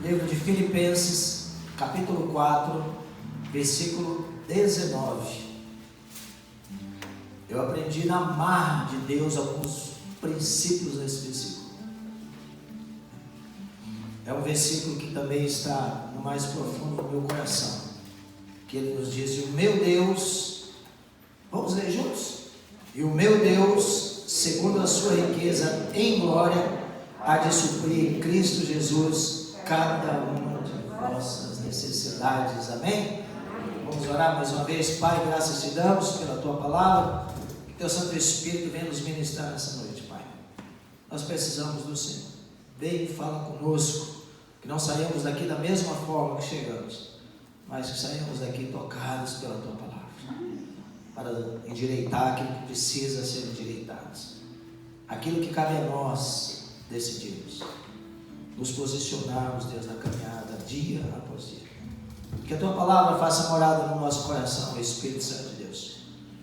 Livro de Filipenses, capítulo 4, versículo 19. Eu aprendi na marra de Deus alguns princípios nesse versículo. É um versículo que também está no mais profundo do meu coração, que ele nos diz: e o meu Deus, vamos ler juntos? E o meu Deus, segundo a sua riqueza em glória, há de suprir em Cristo Jesus cada uma de vossas necessidades. Amém? Vamos orar mais uma vez. Pai, graças te damos pela tua palavra. Que teu Santo Espírito venha nos ministrar nessa noite, Pai. Nós precisamos do Senhor. Vem e fala conosco. Que não saímos daqui da mesma forma que chegamos, mas que saímos daqui tocados pela tua palavra, para endireitar aquilo que precisa ser endireitado, aquilo que cabe a nós decidirmos, nos posicionarmos, Deus, na caminhada dia após dia. Que a tua palavra faça morada no nosso coração, Espírito Santo de Deus.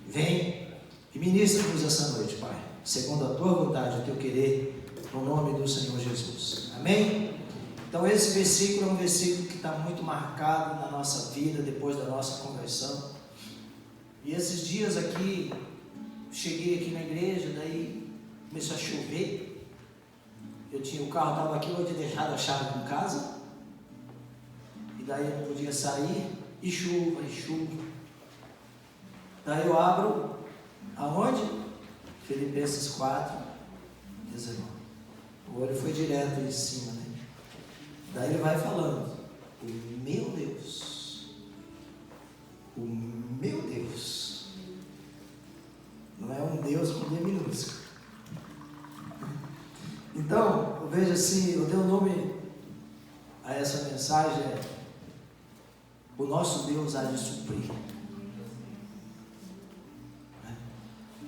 Vem e ministra-nos essa noite, Pai, segundo a tua vontade, o teu querer, no nome do Senhor Jesus. Amém? Então esse versículo é um versículo que está muito marcado na nossa vida, depois da nossa conversão. E esses dias aqui, cheguei aqui na igreja, daí começou a chover. O carro estava aqui, eu tinha deixado a chave em casa, e daí eu não podia sair, e chuva. Daí eu abro, aonde? Filipenses 4, 19. O olho foi direto em cima, né? Daí ele vai falando: o meu Deus, não é um Deus com D minúsculo. Então, eu vejo assim, eu dei um nome a essa mensagem: o nosso Deus há de suprir.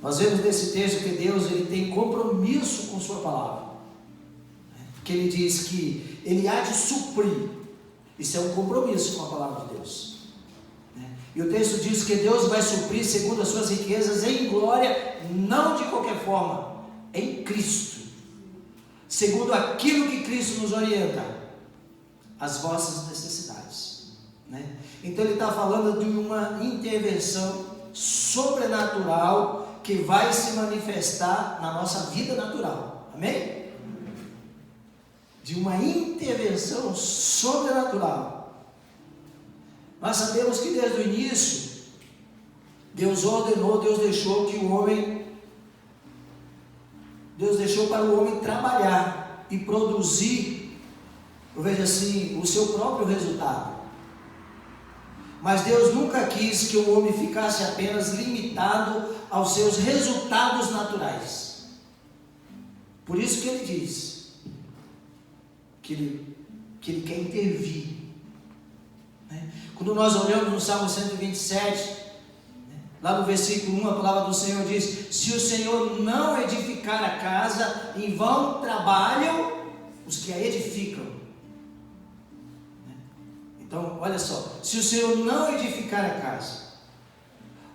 Nós vemos nesse texto que Deus, ele tem compromisso com sua palavra, que ele diz que ele há de suprir. Isso é um compromisso com a palavra de Deus. E o texto diz que Deus vai suprir segundo as suas riquezas em glória, não de qualquer forma, em Cristo, segundo aquilo que Cristo nos orienta, as vossas necessidades. Então ele está falando de uma intervenção sobrenatural que vai se manifestar na nossa vida natural. Amém? De uma intervenção sobrenatural. Nós sabemos que desde o início, Deus ordenou, Deus deixou para o homem trabalhar e produzir, eu vejo assim, o seu próprio resultado. Mas Deus nunca quis que o homem ficasse apenas limitado aos seus resultados naturais. Por isso que ele diz que ele quer intervir. Quando nós olhamos no Salmo 127, lá no versículo 1, a palavra do Senhor diz: se o Senhor não edificar a casa, em vão trabalham os que a edificam. Então, olha só, se o Senhor não edificar a casa,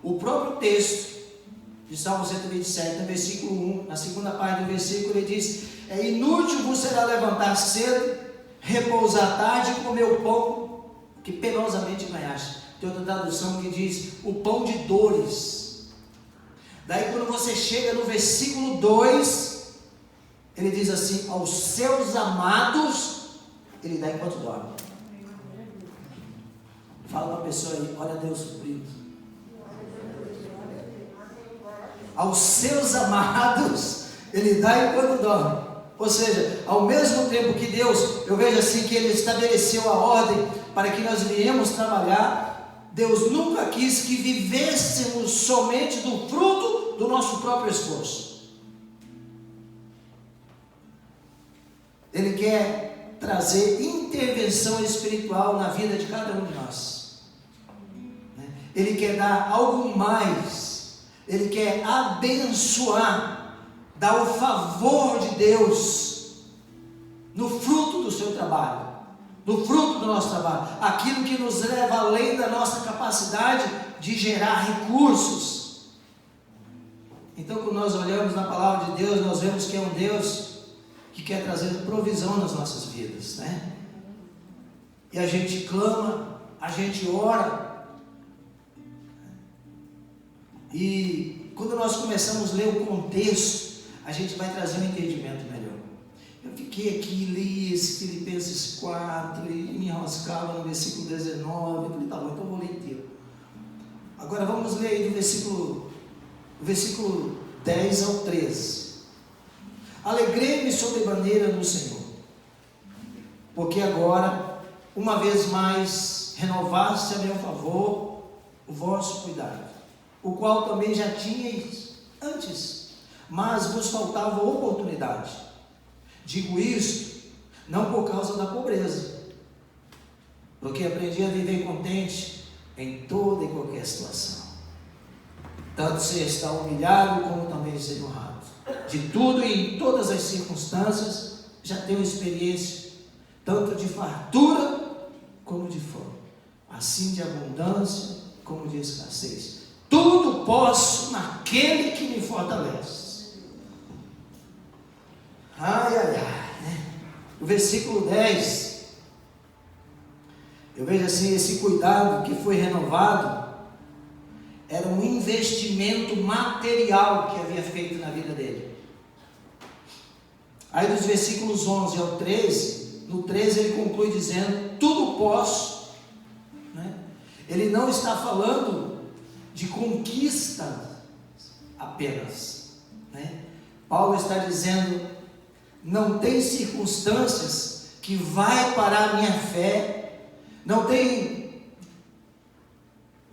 o próprio texto de Salmo 127, no versículo 1, na segunda parte do versículo, ele diz: é inútil vos será levantar cedo, repousar tarde e comer o pão que penosamente ganhaste. Tem outra tradução que diz: o pão de dores. Daí quando você chega no versículo 2, ele diz assim: aos seus amados ele dá enquanto dorme. Fala para a pessoa aí: olha Deus suprindo. Aos seus amados ele dá enquanto dorme. Ou seja, ao mesmo tempo que Deus, eu vejo assim que ele estabeleceu a ordem para que nós viemos trabalhar, Deus nunca quis que vivêssemos somente do fruto do nosso próprio esforço. Ele quer trazer intervenção espiritual na vida de cada um de nós. Ele quer dar algo mais. Ele quer abençoar, dar o favor de Deus no fruto do seu trabalho, no fruto do nosso trabalho, aquilo que nos leva além da nossa capacidade de gerar recursos. Então, quando nós olhamos na palavra de Deus, nós vemos que é um Deus que quer trazer provisão nas nossas vidas, E a gente clama, a gente ora. E quando nós começamos a ler o contexto, a gente vai trazer um entendimento melhor. Eu fiquei aqui, li esse Filipenses 4 e me enroscava no versículo 19. Eu falei, tá bom, então eu vou ler inteiro. Agora vamos ler aí do versículo 10 ao 13. Alegrei-me sobremaneira no Senhor, porque agora, uma vez mais, renovaste a meu favor o vosso cuidado, o qual também já tinhais antes, mas vos faltava oportunidade. Digo isto, não por causa da pobreza, porque aprendi a viver contente em toda e qualquer situação, tanto ser estar humilhado como também ser honrado. De tudo e em todas as circunstâncias já tenho experiência, tanto de fartura como de fome, assim de abundância como de escassez. Tudo posso naquele que me fortalece. Ai, ai, ai, né? O versículo 10, eu vejo assim, esse cuidado que foi renovado, era um investimento material que havia feito na vida dele. Aí dos versículos 11 ao 13, no 13 ele conclui dizendo, tudo posso, né? Ele não está falando de conquista apenas, né? Paulo está dizendo, não tem circunstâncias que vai parar a minha fé, não tem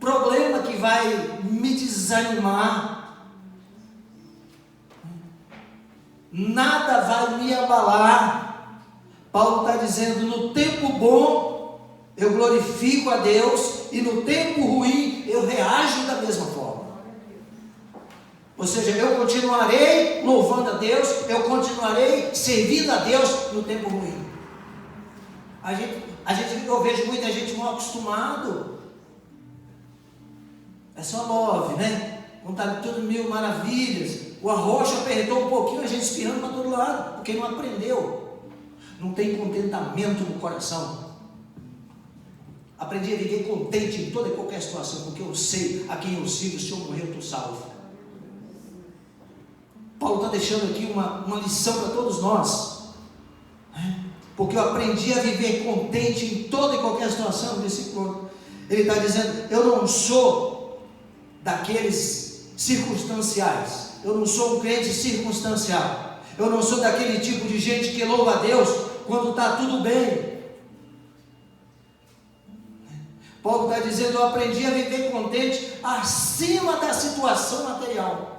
problema que vai me desanimar, nada vai me abalar. Paulo está dizendo, no tempo bom eu glorifico a Deus, e no tempo ruim eu reajo da mesma forma. Ou seja, eu continuarei louvando a Deus, eu continuarei servindo a Deus no tempo ruim. Eu vejo muita gente mal acostumado. É só 9, né? Quando está tudo mil maravilhas, o arrocha apertou um pouquinho, a gente espirrando para todo lado, porque não aprendeu, não tem contentamento no coração. Aprendi a viver contente em toda e qualquer situação, porque eu sei a quem eu sirvo, se eu morrer eu estou salvo. Paulo está deixando aqui uma lição para todos nós, né? Porque eu aprendi a viver contente em toda e qualquer situação. No versículo, ele está dizendo, eu não sou daqueles circunstanciais, eu não sou um crente circunstancial, eu não sou daquele tipo de gente que louva a Deus quando está tudo bem. Paulo está dizendo, eu aprendi a viver contente acima da situação material.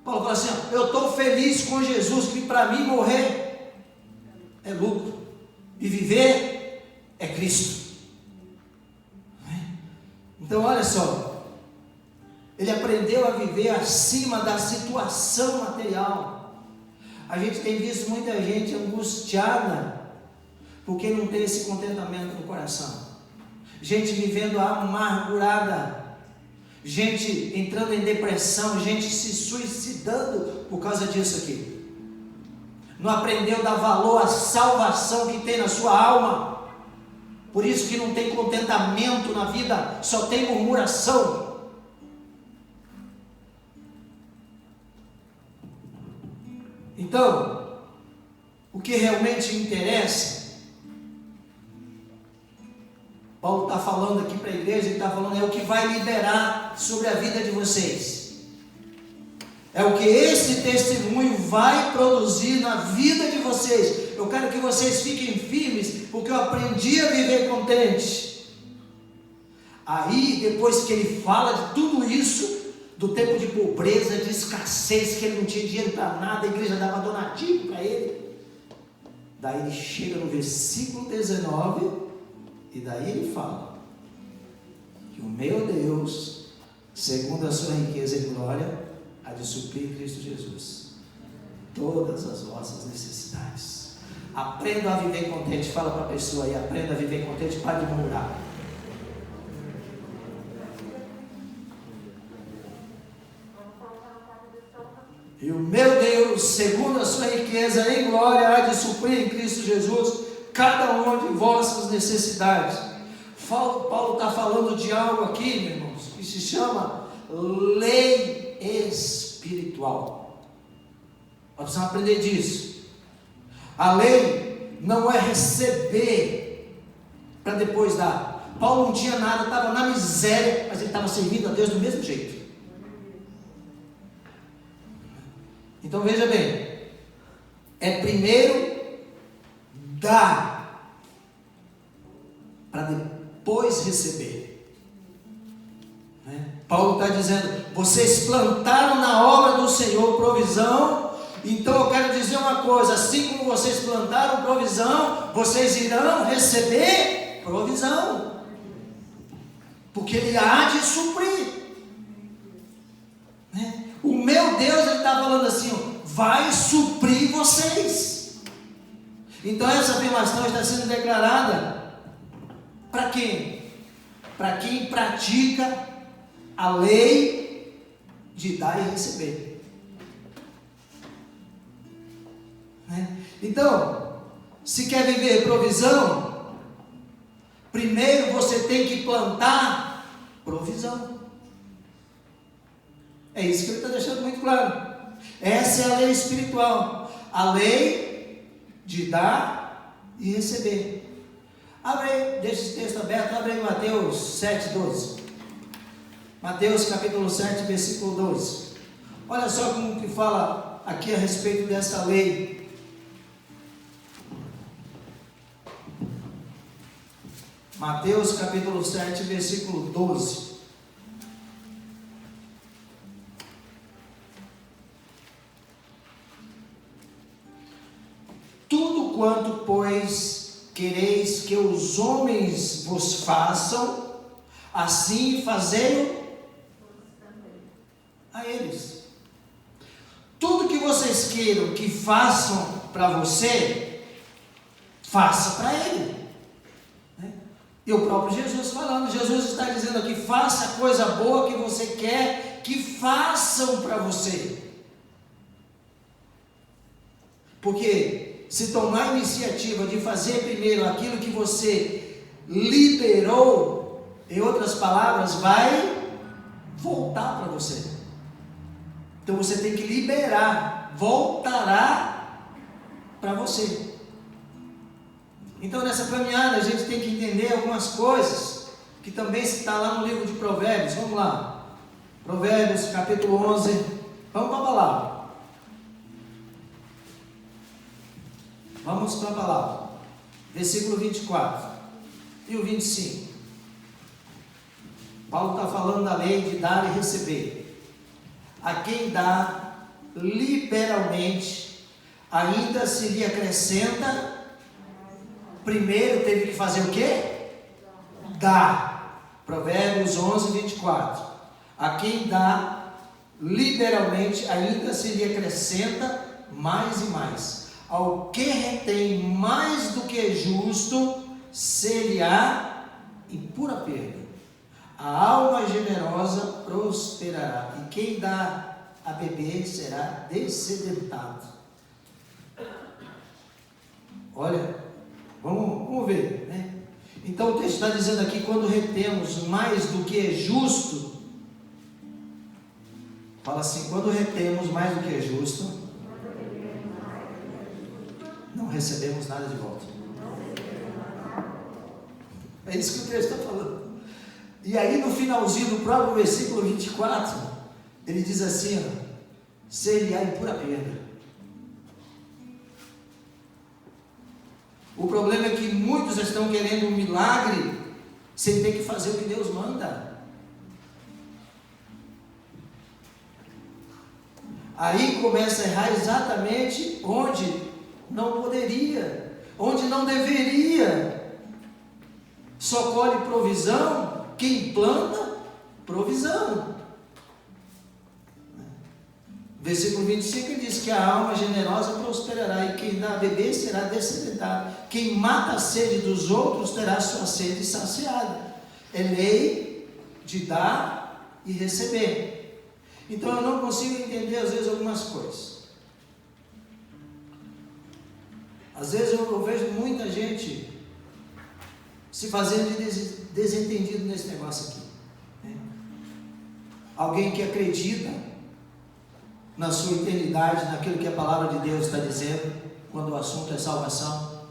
Paulo fala assim, eu estou feliz com Jesus, que para mim morrer é lucro, e viver é Cristo. Então olha só, ele aprendeu a viver acima da situação material. A gente tem visto muita gente angustiada, porque não tem esse contentamento no coração, gente vivendo amargurada, gente entrando em depressão, gente se suicidando por causa disso aqui. Não aprendeu a dar valor à salvação que tem na sua alma, por isso que não tem contentamento na vida, só tem murmuração. Então, o que realmente interessa, Paulo está falando aqui para a igreja, ele está falando, é o que vai liberar sobre a vida de vocês, é o que esse testemunho vai produzir na vida de vocês. Eu quero que vocês fiquem firmes, porque eu aprendi a viver contente. Aí depois que ele fala de tudo isso, do tempo de pobreza, de escassez, que ele não tinha dinheiro para nada, a igreja dava donativo para ele, daí ele chega no versículo 19, e daí ele fala, que o meu Deus, segundo a sua riqueza e glória, há de suprir Cristo Jesus todas as vossas necessidades. Aprenda a viver contente. Fala para a pessoa aí, aprenda a viver contente, para de murmurar. E o meu Deus, Deus, segundo a sua riqueza em glória, há de suprir em Cristo Jesus cada uma de vossas necessidades. Paulo está falando de algo aqui, meus irmãos, que se chama lei espiritual. Nós precisamos aprender disso. A lei não é receber para depois dar. Paulo não tinha nada, estava na miséria, mas ele estava servindo a Deus do mesmo jeito. Então veja bem, é primeiro dar, para depois receber. Paulo está dizendo, vocês plantaram na obra do Senhor provisão, então eu quero dizer uma coisa, assim como vocês plantaram provisão, vocês irão receber provisão, porque Ele há de suprir. O meu Deus, Ele está falando assim, vai suprir vocês. Então essa afirmação está sendo declarada para quem? Para quem pratica a lei de dar e receber. Então, se quer viver provisão, primeiro você tem que plantar provisão. É isso que ele está deixando muito claro. Essa é a lei espiritual, a lei de dar e receber. Abre aí, deixa esse texto aberto, abre aí Mateus 7:12. Mateus capítulo 7, versículo 12. Olha só como que fala aqui a respeito dessa lei. Mateus capítulo 7, versículo 12. Tudo quanto, pois, quereis que os homens vos façam, assim fazei-o a eles. Tudo que vocês queiram que façam para você, faça para ele. E o próprio Jesus falando, Jesus está dizendo aqui, faça a coisa boa que você quer que façam para você. Porque se tomar a iniciativa de fazer primeiro aquilo que você liberou, em outras palavras, vai voltar para você. Então você tem que liberar, voltará para você. Então nessa caminhada a gente tem que entender algumas coisas, que também está lá no livro de Provérbios. Vamos lá, Provérbios capítulo 11, vamos para a palavra. Vamos para a palavra, versículo 24 e o 25. Paulo está falando da lei de dar e receber. A quem dá liberalmente, ainda se lhe acrescenta. Primeiro teve que fazer o quê? Dar. Provérbios 11, 24. A quem dá liberalmente, ainda se lhe acrescenta mais e mais. Ao que retém mais do que justo, ser-lhe-á em pura perda. A alma generosa prosperará, e quem dá a beber será dessedentado. Olha, vamos ver, né? Então o texto está dizendo aqui, quando retemos mais do que é justo, fala assim, quando retemos mais do que é justo, não recebemos nada de volta. É isso que o texto está falando. E aí no finalzinho do próprio versículo 24, ele diz assim, ser-lhe-á em pura perda. O problema é que muitos estão querendo um milagre, sem ter que fazer o que Deus manda. Aí começa a errar exatamente onde não poderia, onde não deveria. Só colhe provisão quem planta provisão. Versículo 25 diz que a alma generosa prosperará, e quem dá a beber será descedentado. Quem mata a sede dos outros terá sua sede saciada. É lei de dar e receber. Então eu não consigo entender às vezes algumas coisas. Às vezes eu vejo muita gente se fazendo de desentendido nesse negócio aqui, né? Alguém que acredita na sua eternidade, naquilo que a palavra de Deus está dizendo, quando o assunto é salvação.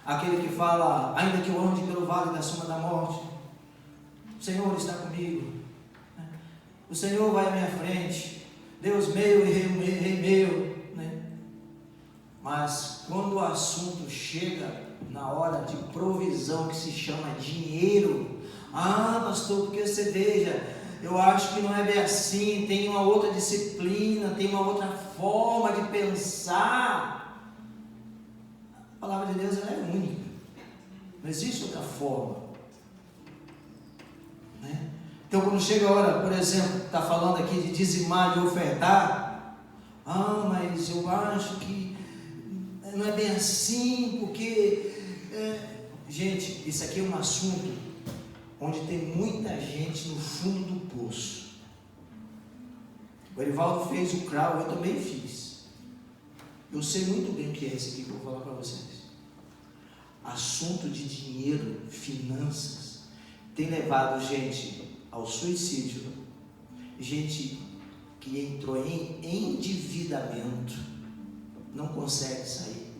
Aquele que fala, ainda que eu ande pelo vale da sombra da morte, o Senhor está comigo, né? O Senhor vai à minha frente, Deus meu e Rei meu, né? Mas quando o assunto chega na hora de provisão, que se chama dinheiro, pastor, porque você veja, eu acho que não é bem assim, tem uma outra disciplina, tem uma outra forma de pensar. A palavra de Deus ela é única, não existe outra forma, né? Então quando chega a hora, por exemplo, está falando aqui de dizimar e ofertar, mas eu acho que não é bem assim, porque gente, isso aqui é um assunto onde tem muita gente no fundo do poço. O Erivaldo fez o crau, eu também fiz. Eu sei muito bem o que é isso aqui que eu vou falar para vocês. Assunto de dinheiro, finanças, tem levado gente ao suicídio, gente que entrou em endividamento, não consegue sair,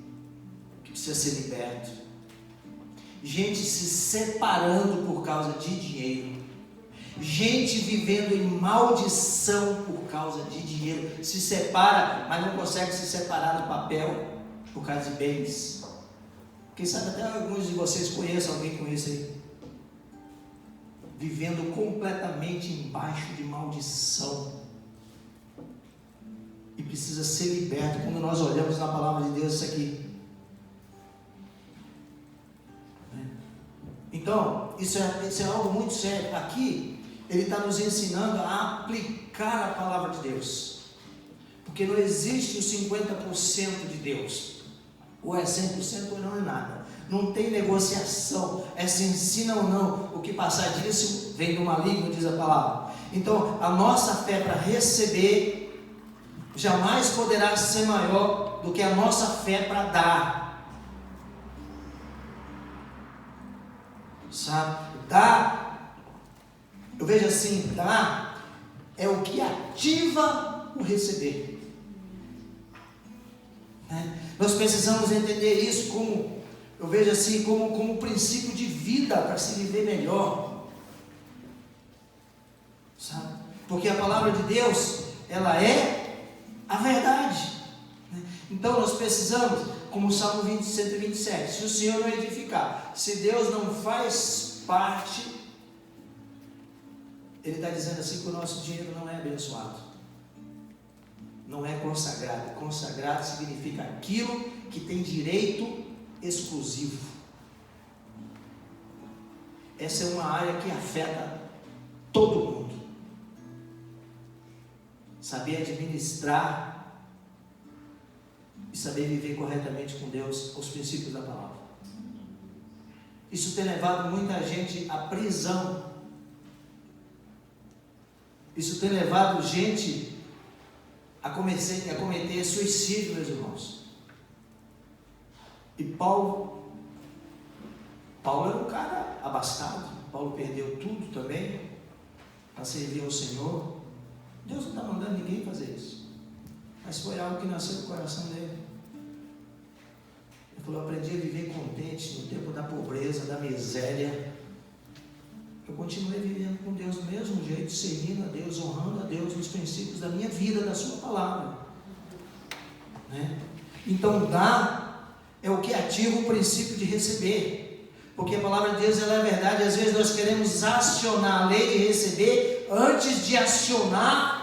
que precisa ser liberto, gente se separando por causa de dinheiro, gente vivendo em maldição por causa de dinheiro, se separa, mas não consegue se separar do papel por causa de bens. Quem sabe até alguns de vocês conheçam alguém com isso aí, vivendo completamente embaixo de maldição, e precisa ser liberto. Quando nós olhamos na palavra de Deus isso aqui, então isso é algo muito sério. Aqui ele está nos ensinando a aplicar a palavra de Deus, porque não existe os 50% de Deus, ou é 100% ou não é nada, não tem negociação, é se ensina ou não, o que passar disso vem do maligno, diz a palavra. Então a nossa fé para receber jamais poderá ser maior do que a nossa fé para dar, sabe? Dar, eu vejo assim, dar é o que ativa o receber, né? Nós precisamos entender isso como, eu vejo assim, como princípio de vida para se viver melhor, sabe? Porque a palavra de Deus, ela é a verdade, né? Então nós precisamos, como o Salmo 127, se o Senhor não edificar, se Deus não faz parte, Ele está dizendo assim que o nosso dinheiro não é abençoado, não é consagrado. Consagrado significa aquilo que tem direito exclusivo. Essa é uma área que afeta todo mundo. Saber administrar e saber viver corretamente com Deus, os princípios da palavra. Isso tem levado muita gente à prisão. Isso tem levado gente a cometer suicídio, meus irmãos. E Paulo era um cara abastado. Paulo perdeu tudo também para servir ao Senhor. Deus não está mandando ninguém fazer isso, mas foi algo que nasceu do coração dele. Ele falou: aprendi a viver contente no tempo da pobreza, da miséria. Eu continuei vivendo com Deus do mesmo jeito, servindo a Deus, honrando a Deus nos princípios da minha vida, da sua palavra, né? Então dar é o que ativa o princípio de receber, porque a palavra de Deus ela é verdade. Às vezes nós queremos acionar a lei de receber antes de acionar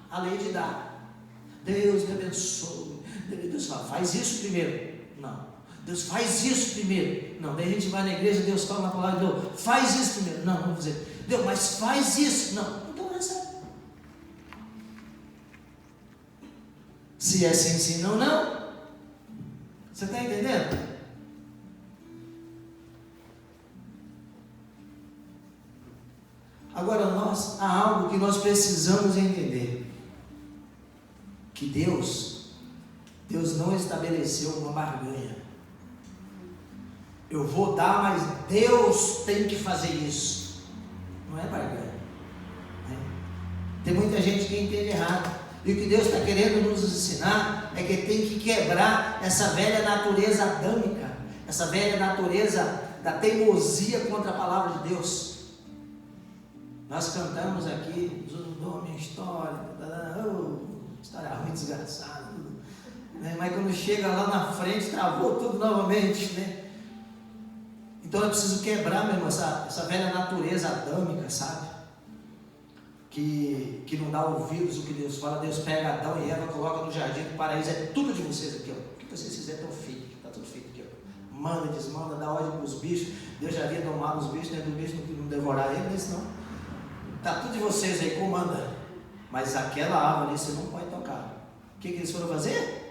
a lei de dar. Deus me abençoe. Deus fala: faz isso primeiro. Não. Deus faz isso primeiro. Não. Daí a gente vai na igreja, Deus fala na palavra de Deus: faz isso primeiro. Não, vamos dizer: Deus, mas faz isso. Não. Então recebe. Se é sim, sim, não, não. Você está entendendo? Agora há algo que nós precisamos entender, que Deus Deus não estabeleceu uma barganha. Eu vou dar, mas Deus tem que fazer isso. Não é barganha. Né? Tem muita gente que entende errado. E o que Deus está querendo nos ensinar é que tem que quebrar essa velha natureza adâmica, essa velha natureza da teimosia contra a palavra de Deus. Nós cantamos aqui, minha história, história ruim, desgraçada, né? Mas quando chega lá na frente, travou tudo novamente, né? Então é preciso quebrar mesmo essa velha natureza adâmica, sabe? Que não dá ouvidos ao que Deus fala. Deus pega Adão e Eva, coloca no jardim do paraíso, é tudo de vocês aqui, ó. O que vocês fizerem estão feito, está tudo feito aqui, ó. Manda, desmanda, dá ordem para os bichos. Deus já havia domado os bichos, né? Do bicho não devorar eles, não. Está tudo de vocês aí, comanda. Mas aquela árvore ali você não pode tocar. O que eles foram fazer?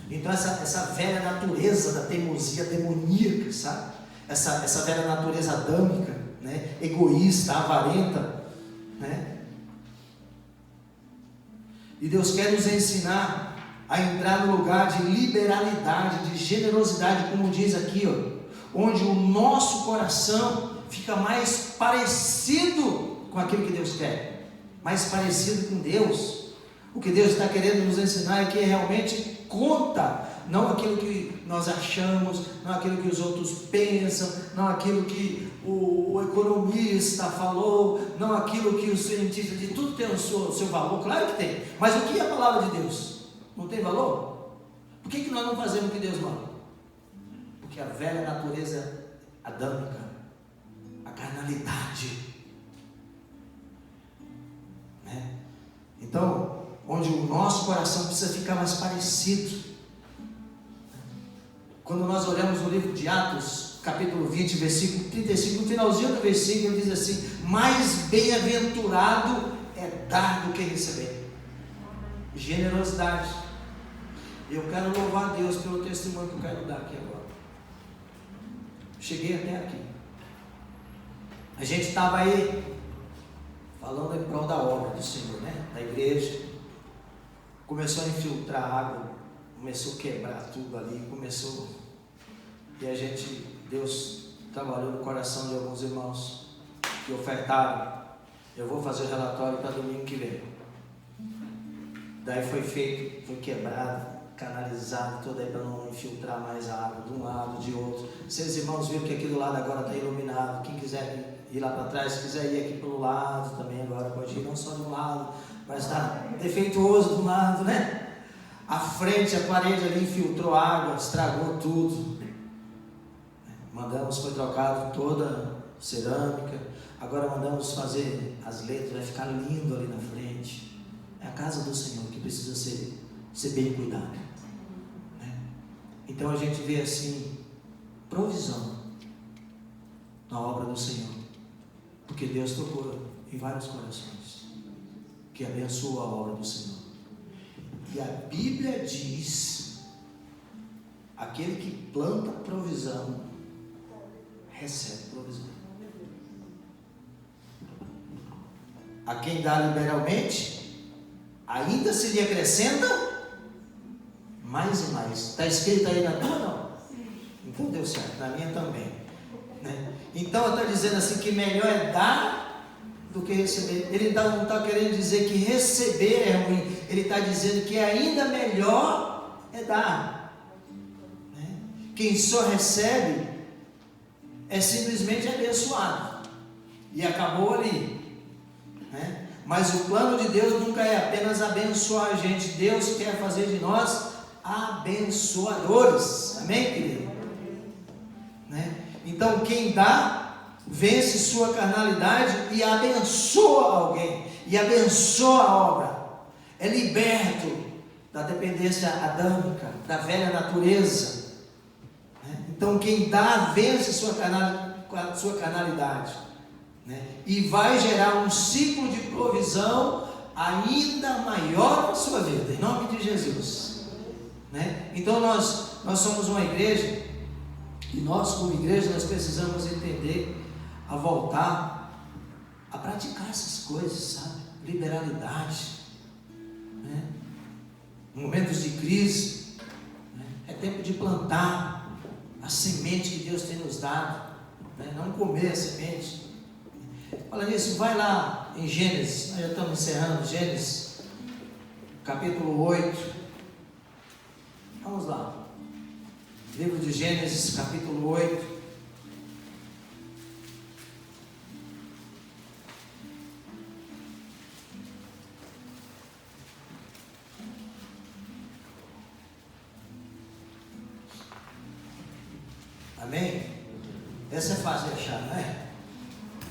Então essa velha natureza da teimosia demoníaca, sabe? Essa velha natureza adâmica, né? Egoísta, avarenta, né? E Deus quer nos ensinar a entrar no lugar de liberalidade, de generosidade, como diz aqui, ó, onde o nosso coração fica mais parecido com aquilo que Deus quer, mais parecido com Deus. O que Deus está querendo nos ensinar é que realmente conta, não aquilo que nós achamos, não aquilo que os outros pensam, não aquilo que o economista falou, não aquilo que o cientista diz. Tudo tem o seu valor, claro que tem, mas o que é a palavra de Deus? Não tem valor? Por que nós não fazemos o que Deus manda? Porque a velha natureza adâmica, a carnalidade, né? Então, onde o nosso coração precisa ficar mais parecido. Quando nós olhamos o livro de Atos, capítulo 20, versículo 35, no finalzinho do versículo diz assim: mais bem-aventurado é dar do que receber. Generosidade. Eu quero louvar a Deus pelo testemunho que eu quero dar aqui agora. Cheguei até aqui. A gente estava aí falando em prol da obra do Senhor, né? Da igreja. Começou a infiltrar água, começou a quebrar tudo ali, e Deus trabalhou no coração de alguns irmãos que ofertaram. Eu vou fazer o relatório para domingo que vem. Daí foi feito, foi quebrado, canalizado, tudo aí para não infiltrar mais a água de um lado, de outro. Seus irmãos viram que aquele lado agora está iluminado. Quem quiser ir lá para trás, se quiser ir aqui pelo lado também agora pode ir, não só de um lado, mas está defeituoso de um lado, né? A frente, a parede ali infiltrou água, estragou tudo. Mandamos, foi trocado toda a cerâmica. Agora mandamos fazer as letras, vai ficar lindo ali na frente. É a casa do Senhor que precisa ser bem cuidada, né? Então a gente vê assim, provisão na obra do Senhor, porque Deus tocou em vários corações que abençoa a obra do Senhor. E a Bíblia diz: aquele que planta provisão recebe provisão. A quem dá liberalmente, ainda se lhe acrescenta mais e mais. Está escrito aí na tua, não? Então deu certo, na minha também, né? Então está dizendo assim que melhor é dar do que receber. Ele não está querendo dizer que receber é ruim. Ele está dizendo que ainda melhor é dar, né? Quem só recebe é simplesmente abençoado e acabou ali, né? Mas o plano de Deus nunca é apenas abençoar a gente. Deus quer fazer de nós abençoadores. Amém, querido? Né? Então quem dá vence sua carnalidade e abençoa alguém, e abençoa a obra, é liberto da dependência adâmica, da velha natureza, né? Então quem dá vence sua carnalidade, né? E vai gerar um ciclo de provisão ainda maior na sua vida, em nome de Jesus, né? Então nós somos uma igreja, e nós como igreja nós precisamos entender, a voltar a praticar essas coisas, sabe? Liberalidade, né? Momentos de crise, né? É tempo de plantar a semente que Deus tem nos dado, né? Não comer a semente. Fala nisso, vai lá em Gênesis, nós já estamos encerrando Gênesis, capítulo 8. Vamos lá. Livro de Gênesis, capítulo 8. Amém? Essa é fácil de achar, não é?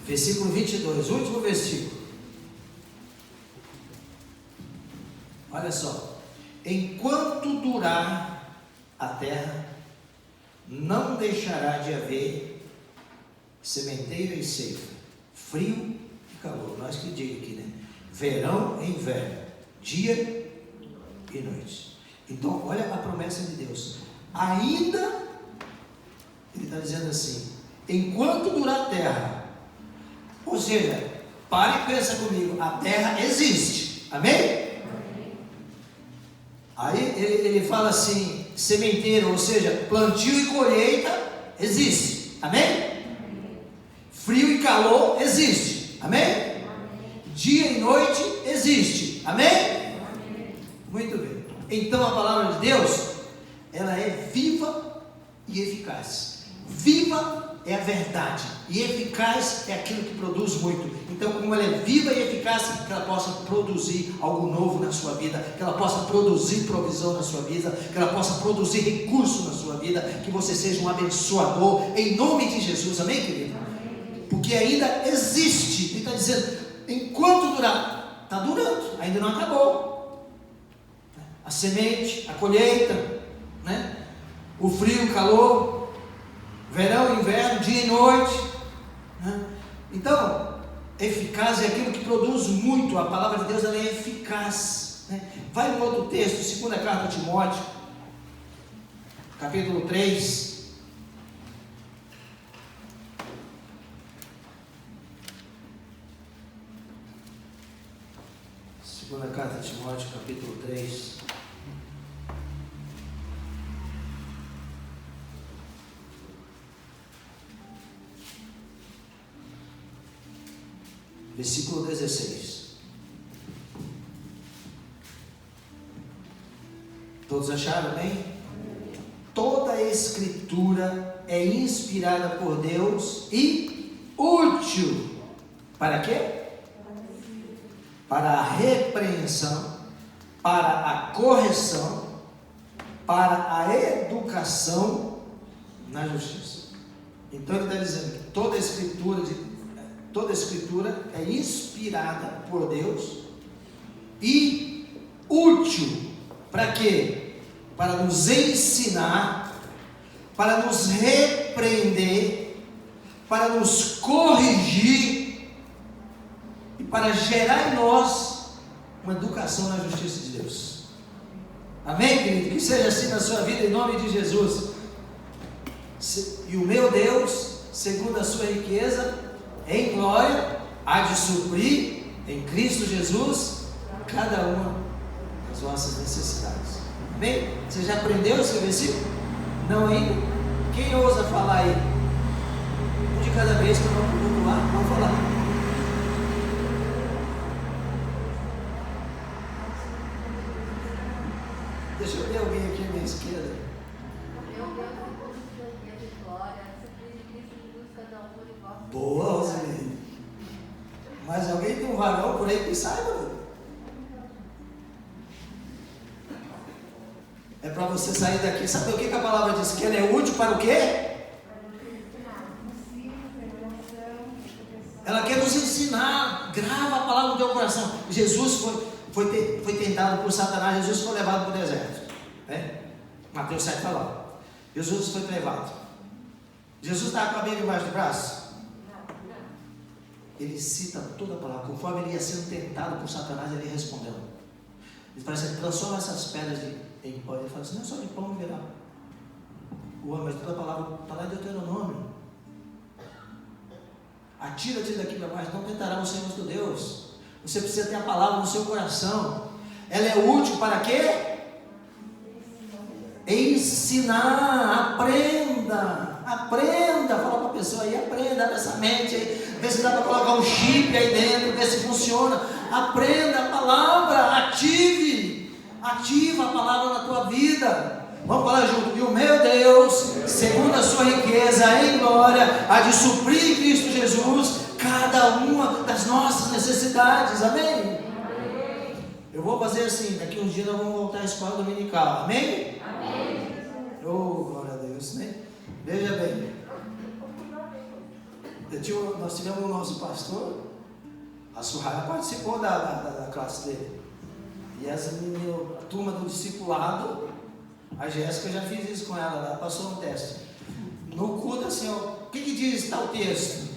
Versículo 22, último versículo. Olha só. Enquanto durar a terra, não deixará de haver sementeira e ceifa, frio e calor. Nós que diga aqui, né? Verão e inverno, dia e noite. Então, olha a promessa de Deus. Ainda, ele está dizendo assim, enquanto durar a terra, ou seja, pare e pensa comigo, a terra existe, amém? Aí ele fala assim, sementeiro, ou seja, plantio e colheita existe, amém? Frio e calor existe, amém? Dia e noite existe, amém? Muito bem. Então a palavra de Deus, ela é viva e eficaz. Viva é a verdade e eficaz é aquilo que produz muito. Então, como ela é viva e eficaz, que ela possa produzir algo novo na sua vida, que ela possa produzir provisão na sua vida, que ela possa produzir recurso na sua vida, que você seja um abençoador, em nome de Jesus, amém, querido? Porque ainda existe, ele está dizendo, enquanto durar, está durando, ainda não acabou. A semente, a colheita, né? O frio, o calor, verão, inverno, dia e noite, né? Então, eficaz é aquilo que produz muito. A palavra de Deus, ela é eficaz, né? Vai no outro texto, segunda carta de Timóteo, capítulo 3. Segunda carta de Timóteo, capítulo 3. Versículo 16. Todos acharam bem? Toda a escritura é inspirada por Deus e útil. Para quê? Para a repreensão, para a correção, para a educação na justiça. Então ele está dizendo que toda a escritura é inspirada por Deus e útil. Para quê? Para nos ensinar, para nos repreender, para nos corrigir e para gerar em nós uma educação na justiça de Deus. Amém, querido? Que seja assim na sua vida, em nome de Jesus. E o meu Deus, segundo a sua riqueza em glória, há de suprir em Cristo Jesus cada uma das vossas necessidades. Amém? Você já aprendeu esse versículo? Não ainda? Quem ousa falar aí? Um de cada vez que eu não puder lá, vamos falar. Deixa eu ver alguém aqui à minha esquerda. Boa, Roseli. Mas alguém tem um varão por aí que saiba? É para você sair daqui. Sabe o que a palavra diz? Que ela é útil para o quê? Ela quer nos ensinar. Grava a palavra no teu coração. Jesus foi tentado por Satanás. Jesus foi levado para o deserto, né? Mateus 7 fala. Jesus foi levado. Jesus estava com a Bíblia embaixo do braço. Ele cita toda a palavra. Conforme ele ia sendo tentado por Satanás, ele respondeu. Ele fala assim: transforma essas pedras em pão. Ele fala assim: não é só de pão virá o homem, mas toda a palavra está lá em Deuteronômio. Atira-te daqui para baixo, não tentará o Senhor teu Deus. Você precisa ter a palavra no seu coração. Ela é útil para quê? Ensinar. Aprenda, fala para a pessoa aí, aprenda essa mente aí, vê se dá para colocar um chip aí dentro, vê se funciona. Aprenda a palavra, ativa a palavra na tua vida. Vamos falar junto. E o meu Deus, segundo a sua riqueza em glória, há de suprir em Cristo Jesus cada uma das nossas necessidades. Amém? Eu vou fazer assim, daqui uns dias nós vamos voltar à escola dominical. Amém? Amém. Oh, glória a Deus, né? Veja bem, nós tivemos o nosso pastor, a Surraia participou da classe dele, e essa menina, a turma do discipulado, a Jéssica, já fiz isso com ela, ela passou um teste, no culto assim, ó, o que diz tal texto?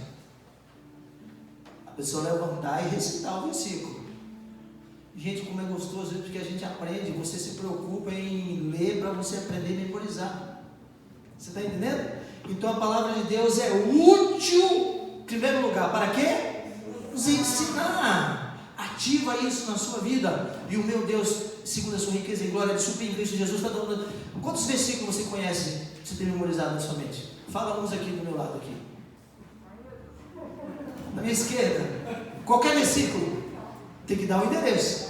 A pessoa levantar e recitar o versículo. Gente, como é gostoso isso, porque a gente aprende, você se preocupa em ler para você aprender a memorizar. Você está entendendo? Então a palavra de Deus é útil, em primeiro lugar, para quê? Nos ensinar. Ativa isso na sua vida. E o meu Deus, segundo a sua riqueza e glória, de suprir em Cristo Jesus, está dando. Quantos versículos você conhece, você tem memorizado na sua mente? Fala uns aqui do meu lado aqui. Na minha esquerda. Qualquer versículo tem que dar um endereço.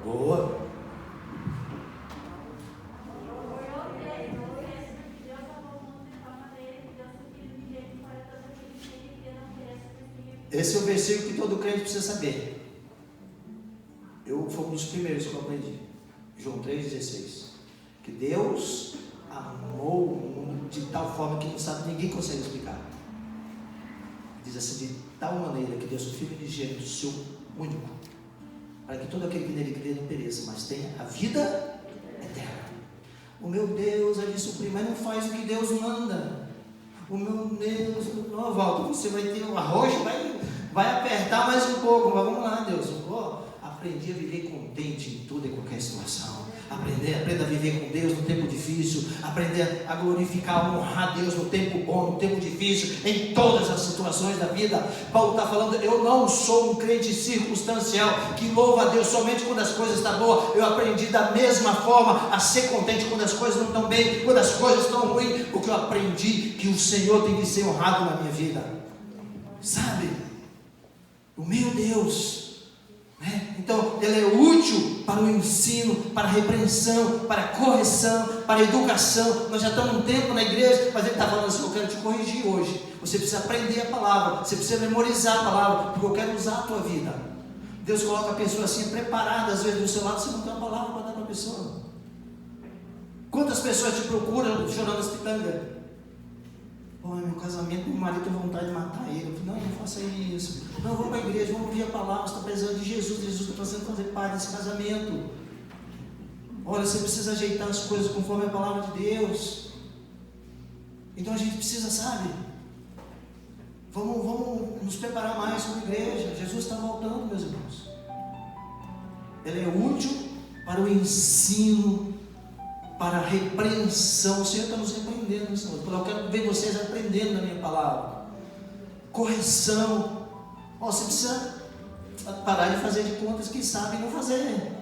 Boa. Esse é o versículo que todo crente precisa saber. Foi um dos primeiros que eu aprendi. João 3,16. Que Deus amou o mundo de tal forma que não sabe, ninguém consegue explicar. Diz assim, de tal maneira que Deus, o Filho de Gênero, seu único, para que todo aquele que nele crê não pereça, mas tenha a vida eterna. O meu Deus é de suprir, mas não faz o que Deus manda. O meu Deus, não, Walter, você vai ter um arroz, vai apertar mais um pouco, mas vamos lá, Deus. Aprendi a viver contente em toda e qualquer situação. Aprenda a viver com Deus no tempo difícil. Aprender a glorificar, a honrar Deus no tempo bom, no tempo difícil, em todas as situações da vida. Paulo está falando, eu não sou um crente circunstancial, que louva a Deus somente quando as coisas estão boas. Eu aprendi da mesma forma a ser contente quando as coisas não estão bem, quando as coisas estão ruins, porque eu aprendi que o Senhor tem que ser honrado na minha vida. Sabe? O meu Deus... Então, ele é útil para o ensino, para a repreensão, para a correção, para a educação. Nós já estamos um tempo na igreja, mas ele está falando assim, eu quero te corrigir hoje. Você precisa aprender a palavra, você precisa memorizar a palavra, porque eu quero usar a tua vida. Deus coloca a pessoa assim, preparada, às vezes do seu lado, você não tem uma palavra para dar para a pessoa. Quantas pessoas te procuram chorando as pitangas? Meu casamento, meu marido tem vontade de matar ele. Eu falei, não faça isso. Não, vamos para a igreja, vamos ouvir a palavra. Você está precisando de Jesus. Jesus está precisando fazer parte desse casamento. Olha, você precisa ajeitar as coisas conforme a palavra de Deus. Então a gente precisa, sabe? Vamos nos preparar mais como igreja. Jesus está voltando, meus irmãos. Ele é útil para o ensino, para a repreensão. O Senhor está nos repreendendo, Senhor. Eu quero ver vocês aprendendo na minha palavra. Correção. Você precisa parar de fazer de contas que sabe não fazer.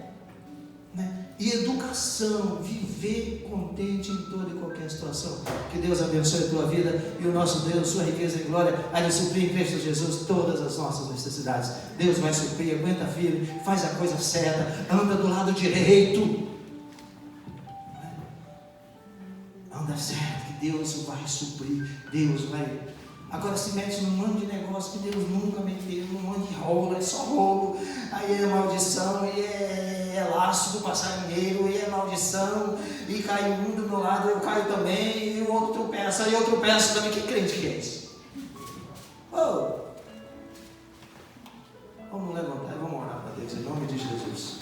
E educação. Viver contente em toda e qualquer situação. Que Deus abençoe a tua vida. E o nosso Deus, sua riqueza e glória, há de suprir em Cristo Jesus todas as nossas necessidades. Deus vai suprir. Aguenta firme. Faz a coisa certa. Anda do lado direito. Anda certo, que Deus vai suprir, Deus vai. Agora se mete num monte de negócio que Deus nunca meteu, num monte de rolo, é só rolo, aí é maldição, e é laço do passarinheiro, e é maldição, e cai um do meu lado, eu caio também, e o outro tropeça, e eu tropeço também. Que crente que é esse? Vamos levantar e vamos orar para Deus, em nome de Jesus.